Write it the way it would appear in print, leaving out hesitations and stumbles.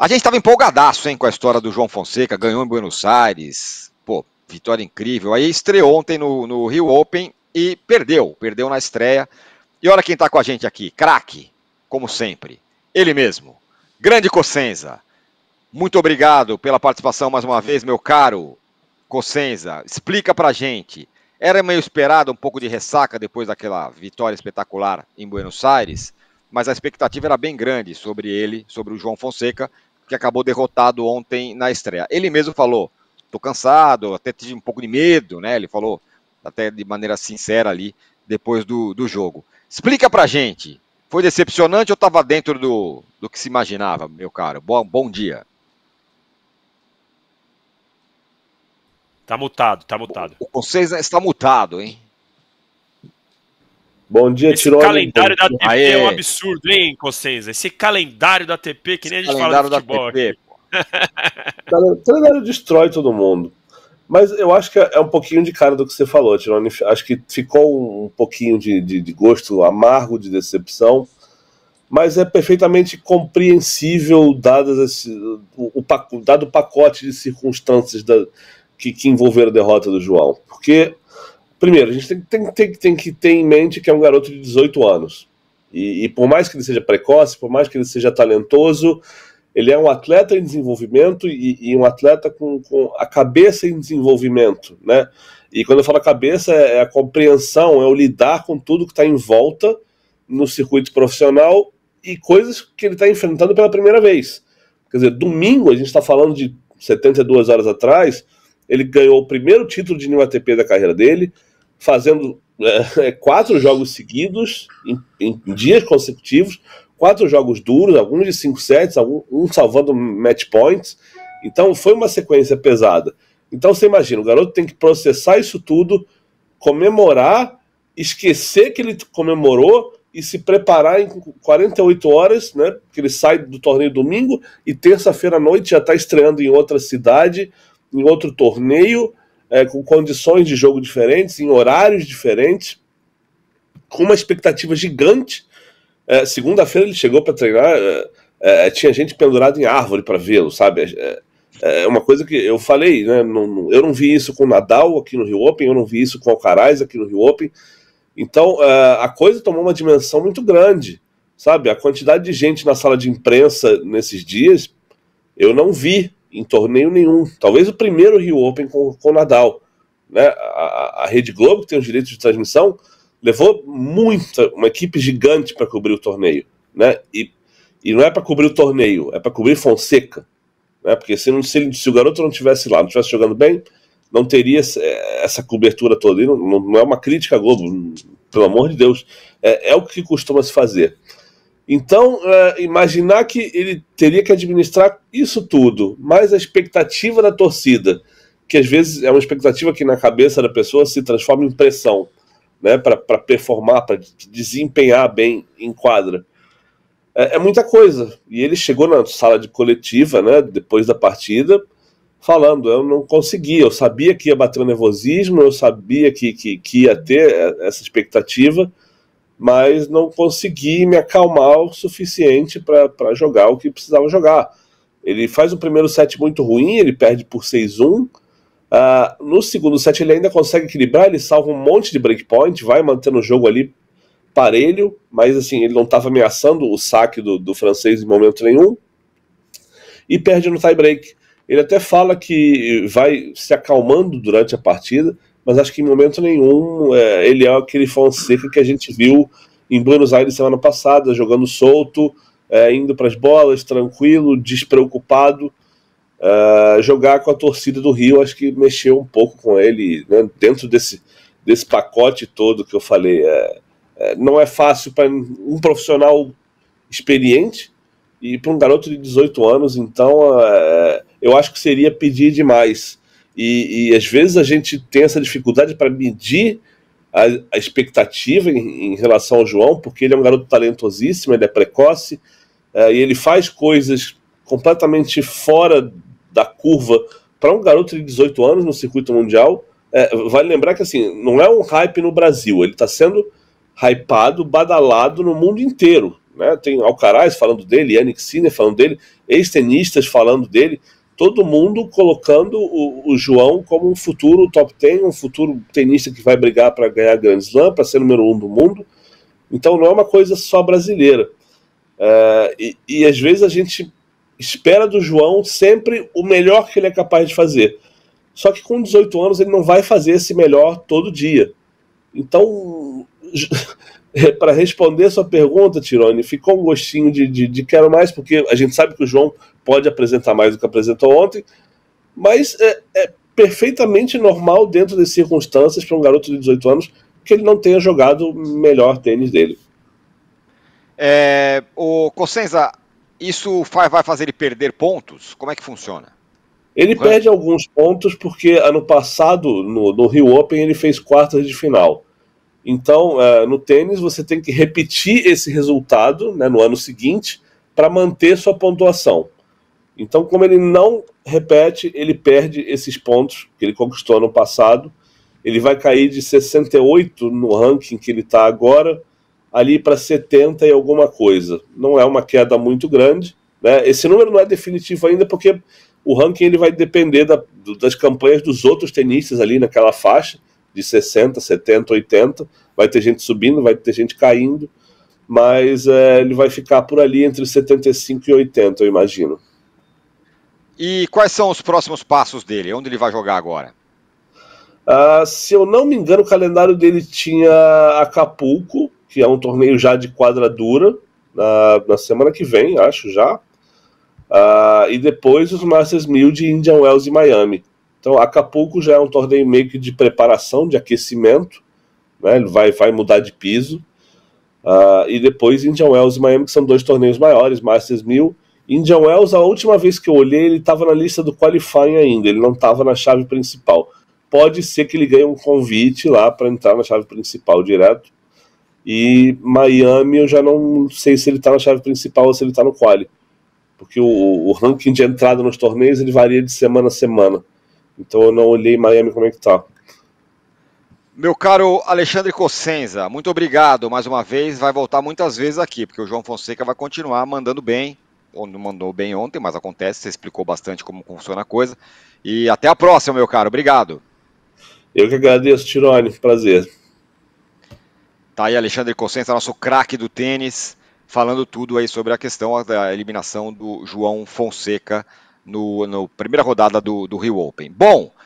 A gente estava empolgadaço, hein, com a história do João Fonseca, ganhou em Buenos Aires, pô, vitória incrível. Aí estreou ontem no Rio Open e perdeu na estreia. E olha quem está com a gente aqui, craque, como sempre, ele mesmo, grande Cosenza. Muito obrigado pela participação mais uma vez, meu caro Cosenza. Explica pra gente, era meio esperado um pouco de ressaca depois daquela vitória espetacular em Buenos Aires, mas a expectativa era bem grande sobre ele, sobre o João Fonseca, que acabou derrotado ontem na estreia. Ele mesmo falou, tô cansado, até tive um pouco de medo, né? Ele falou até de maneira sincera ali, depois do jogo. Explica pra gente, foi decepcionante ou estava dentro do que se imaginava, meu caro? Bom dia. Tá mutado, tá mutado. Vocês está mutado, hein? Bom dia, esse calendário da ATP é um absurdo, hein, Cosenza? Esse calendário da ATP, que nem a gente fala de futebol. ATP, o calendário destrói todo mundo. Mas eu acho que é um pouquinho de cara do que você falou, Tirone. Acho que ficou um pouquinho de gosto amargo, de decepção, mas é perfeitamente compreensível dado o pacote de circunstâncias que envolveram a derrota do João. Porque, primeiro, a gente tem que ter em mente que é um garoto de 18 anos. E por mais que ele seja precoce, por mais que ele seja talentoso, ele é um atleta em desenvolvimento e um atleta com a cabeça em desenvolvimento, né? E quando eu falo cabeça, é a compreensão, é o lidar com tudo que está em volta no circuito profissional e coisas que ele está enfrentando pela primeira vez. Quer dizer, domingo, a gente está falando de 72 horas atrás, ele ganhou o primeiro título de New ATP da carreira dele, fazendo 4 jogos seguidos, em dias consecutivos, 4 jogos duros, alguns de 5 sets, um salvando match points. Então foi uma sequência pesada. Então você imagina, o garoto tem que processar isso tudo, comemorar, esquecer que ele comemorou e se preparar em 48 horas, né? Porque ele sai do torneio domingo e terça-feira à noite já está estreando em outra cidade, em outro torneio, com condições de jogo diferentes, em horários diferentes, com uma expectativa gigante. Segunda-feira ele chegou para treinar, tinha gente pendurada em árvore para vê-lo, sabe? É uma coisa que eu falei, né? Eu não vi isso com o Nadal aqui no Rio Open, eu não vi isso com o Alcaraz aqui no Rio Open. Então a coisa tomou uma dimensão muito grande, sabe? A quantidade de gente na sala de imprensa nesses dias, eu não vi em torneio nenhum. Talvez o primeiro Rio Open com o Nadal, né? A Rede Globo, que tem os direitos de transmissão, levou uma equipe gigante para cobrir o torneio, né? E não é para cobrir o torneio, é para cobrir Fonseca, né? Porque se o garoto não estivesse lá, não estivesse jogando bem, não teria essa cobertura toda. E não é uma crítica à Globo, pelo amor de Deus, é o que costuma se fazer. Então, imaginar que ele teria que administrar isso tudo, mais a expectativa da torcida, que às vezes é uma expectativa que na cabeça da pessoa se transforma em pressão, né, para performar, para desempenhar bem em quadra. É muita coisa. E ele chegou na sala de coletiva, né, depois da partida, falando, eu não consegui, eu sabia que ia bater o nervosismo, eu sabia que ia ter essa expectativa, mas não consegui me acalmar o suficiente para jogar o que precisava jogar. Ele faz o primeiro set muito ruim, ele perde por 6-1, no segundo set ele ainda consegue equilibrar, ele salva um monte de breakpoint, vai mantendo o jogo ali parelho, mas assim, ele não estava ameaçando o saque do francês em momento nenhum, e perde no tie-break. Ele até fala que vai se acalmando durante a partida, mas acho que em momento nenhum ele é aquele Fonseca que a gente viu em Buenos Aires semana passada, jogando solto, indo para as bolas, tranquilo, despreocupado. Jogar com a torcida do Rio, acho que mexeu um pouco com ele, né, dentro desse pacote todo que eu falei. Não é fácil para um profissional experiente e para um garoto de 18 anos, então eu acho que seria pedir demais. E às vezes a gente tem essa dificuldade para medir a expectativa em relação ao João, porque ele é um garoto talentosíssimo, ele é precoce, e ele faz coisas completamente fora da curva para um garoto de 18 anos no circuito mundial. Vale lembrar que assim, não é um hype no Brasil, ele está sendo hypado, badalado no mundo inteiro, né? Tem Alcaraz falando dele, Jannik Sinner falando dele, ex-tenistas falando dele, todo mundo colocando o João como um futuro top 10, um futuro tenista que vai brigar para ganhar Grand Slam, para ser número 1 do mundo. Então não é uma coisa só brasileira. E às vezes a gente espera do João sempre o melhor que ele é capaz de fazer. Só que com 18 anos ele não vai fazer esse melhor todo dia. Então, para responder a sua pergunta, Tirone, ficou um gostinho de quero mais, porque a gente sabe que o João pode apresentar mais do que apresentou ontem, mas é perfeitamente normal dentro das circunstâncias para um garoto de 18 anos que ele não tenha jogado o melhor tênis dele. O Cosenza, isso vai fazer ele perder pontos? Como é que funciona? Ele perde alguns pontos porque ano passado, no Rio Open, ele fez quartas de final. Então, no tênis, você tem que repetir esse resultado, né, no ano seguinte para manter sua pontuação. Então, como ele não repete, ele perde esses pontos que ele conquistou ano passado. Ele vai cair de 68 no ranking que ele está agora, ali para 70 e alguma coisa. Não é uma queda muito grande, né? Esse número não é definitivo ainda, porque o ranking ele vai depender das campanhas dos outros tenistas ali naquela faixa, de 60, 70, 80. Vai ter gente subindo, vai ter gente caindo, mas ele vai ficar por ali entre 75 e 80, eu imagino. E quais são os próximos passos dele? Onde ele vai jogar agora? Se eu não me engano, o calendário dele tinha Acapulco, que é um torneio já de quadradura, na semana que vem, acho já. E depois os Masters 1000 de Indian Wells e Miami. Então Acapulco já é um torneio meio que de preparação, de aquecimento, né? Ele vai mudar de piso. E depois Indian Wells e Miami, que são 2 torneios maiores, Masters 1000. Indian Wells, a última vez que eu olhei, ele estava na lista do qualifying ainda, ele não estava na chave principal. Pode ser que ele ganhe um convite lá para entrar na chave principal direto. E Miami, eu já não sei se ele está na chave principal ou se ele está no quali. Porque o ranking de entrada nos torneios ele varia de semana a semana. Então eu não olhei Miami como é que tá. Meu caro Alexandre Cosenza, muito obrigado mais uma vez. Vai voltar muitas vezes aqui, porque o João Fonseca vai continuar mandando bem. Ou não mandou bem ontem, mas acontece. Você explicou bastante como funciona a coisa. E até a próxima, meu caro. Obrigado. Eu que agradeço, Tirone. Prazer. Tá aí Alexandre Cosenza, nosso craque do tênis, falando tudo aí sobre a questão da eliminação do João Fonseca no primeira rodada do Rio Open. Bom,